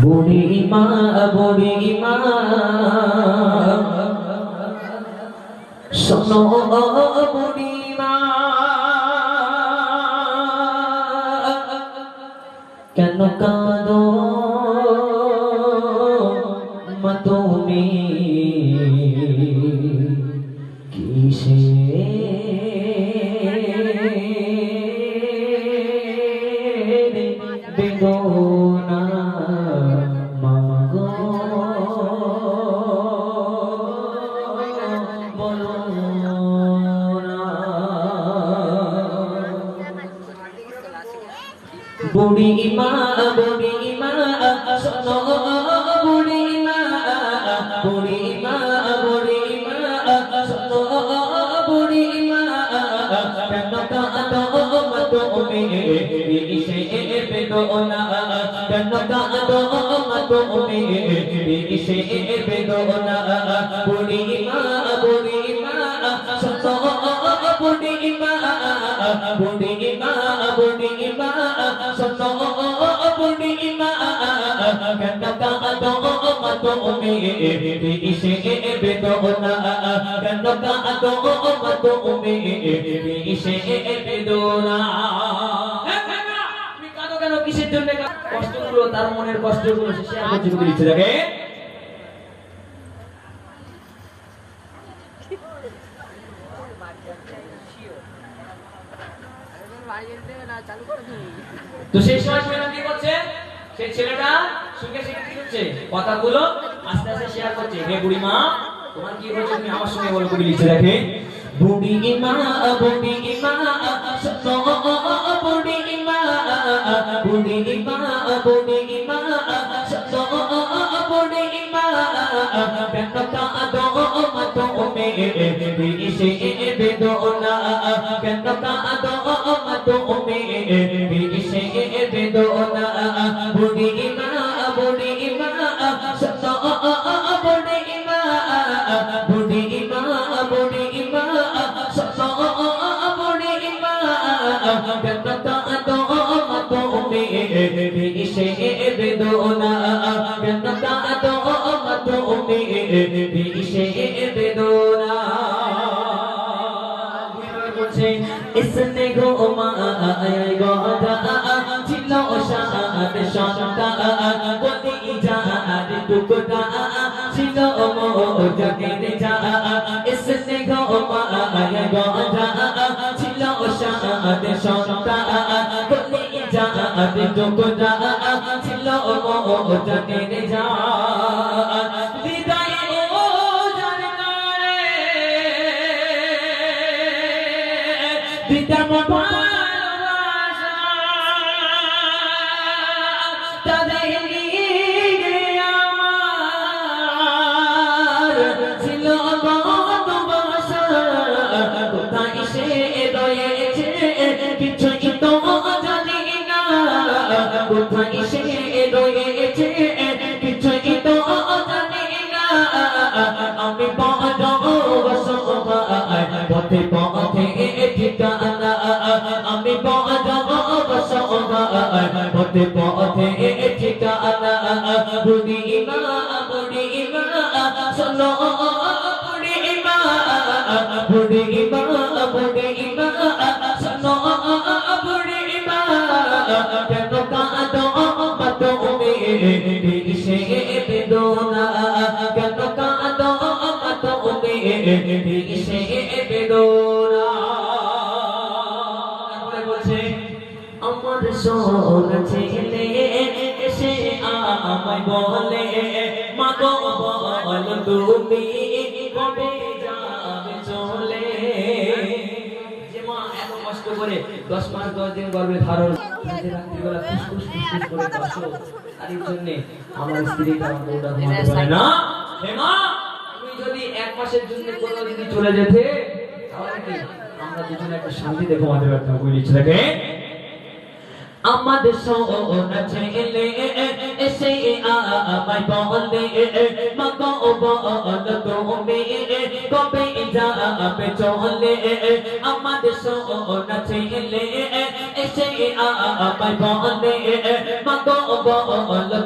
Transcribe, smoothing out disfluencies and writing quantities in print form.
বুড়িমা শোনো বুড়িমা, কেন কাঁদো মা তুমি, কিসে বেদনা মাগো বলো না। বুড়িমা শোনো বুড়িমা, বুড়িমা শোনো বুড়িমা, কেন কাঁদো মা তুমি, কিসে বেদনা, কেন কাঁদো মা তুমি, কিসে বেদনা। বুড়িমা শোনো বুড়িমা, বুড়িমা শোনো বুড়িমা, কেন কাঁদো মা তুমি, কিসে বেদনা, কেন কাঁদো মা তুমি, কিসে বেদনা। তুমি কাঁদো কেন, কিসের জন্য? কষ্টগুলো, তার মনের কষ্টগুলো সে শেয়ার করছে, বলে দিচ্ছে দেখে। তো সেই সময় ছেলেটা কি করছে, সেই ছেলেটা সুখে সুখে কি করছে, কথাগুলো আস্তে আস্তে শেয়ার করছে। হে বুড়িমা, তোমার কি হয়েছে তুমি আমার সঙ্গে বলো, করে লিখে রাখে। বুড়িমা শোনো বুড়িমা, বুড়িমা শোনো বুড়িমা, কেন কাঁদো মা তুমি, কিসে বেদনা, কেন কাঁদো মা তুমি, কিসে বেদনা। বুড়িমা শোনো বুড়িমা, বুড়িমা শোনো বুড়িমা, কেন কাঁদো মা তুমি, কিসে বেদনা, কেন কাঁদো মা তুমি, কিসে বেদনা। স্নেহ মায়ায় গদা ছিল সাত সন্তান, কলিজার টুকরা ছিল মোর জগের জান। স্নেহ মায়ায় গদা ছিল সাত সন্তান, কলিজার টুকরা ছিল মোর জগের জান। দিতাম ভালোবাসা তাদের লিগে, আমার ছিল কত বাসা, কোথায় সে রয়েছে কিছুই তো জানি না, কোথায় সে রয়েছে কিছুই তো জানি না। আমি বড় অসহায়, পথে পথে ঠিকানা, আমি বড় অসহায়, পথে পথে ঠিকানা। বুড়িমা শোনো বুড়িমা, বুড়িমা শোনো বুড়িমা, কেন কাঁদো মা তুমি, কিসে বেদনা, কেন কাঁদো মা তুমি, কিসে বেদনা। তারপরে বলছে, আমার সোনা ছেলে এসে আমায় বলে, মা গো বল তুমি কবে যাবে চলে। যে মা এত কষ্ট করে 10 মাস 10 দিন গর্ভে ধারণ, রাত্রিবেলা ফুসফুস করে কাশো, তার জন্য আমার স্ত্রীকে আমার বউটা ঘুমাতে পারে না। হে মা, তুমি যদি 1 মাসের জন্য কোথাও যদি চলে যেতে, তাহলে কি আমরা দুজনে একটা শান্তিতে ঘুমাতে পারতাম। কই লিখছে দেখে। আমাদের সোনা ছেলে এসে আমায় বলে, মা গো বল তুমি কবে যাবে চলে। আমাদের সোনা ছেলে এসে আমায় বলে, মা গো বল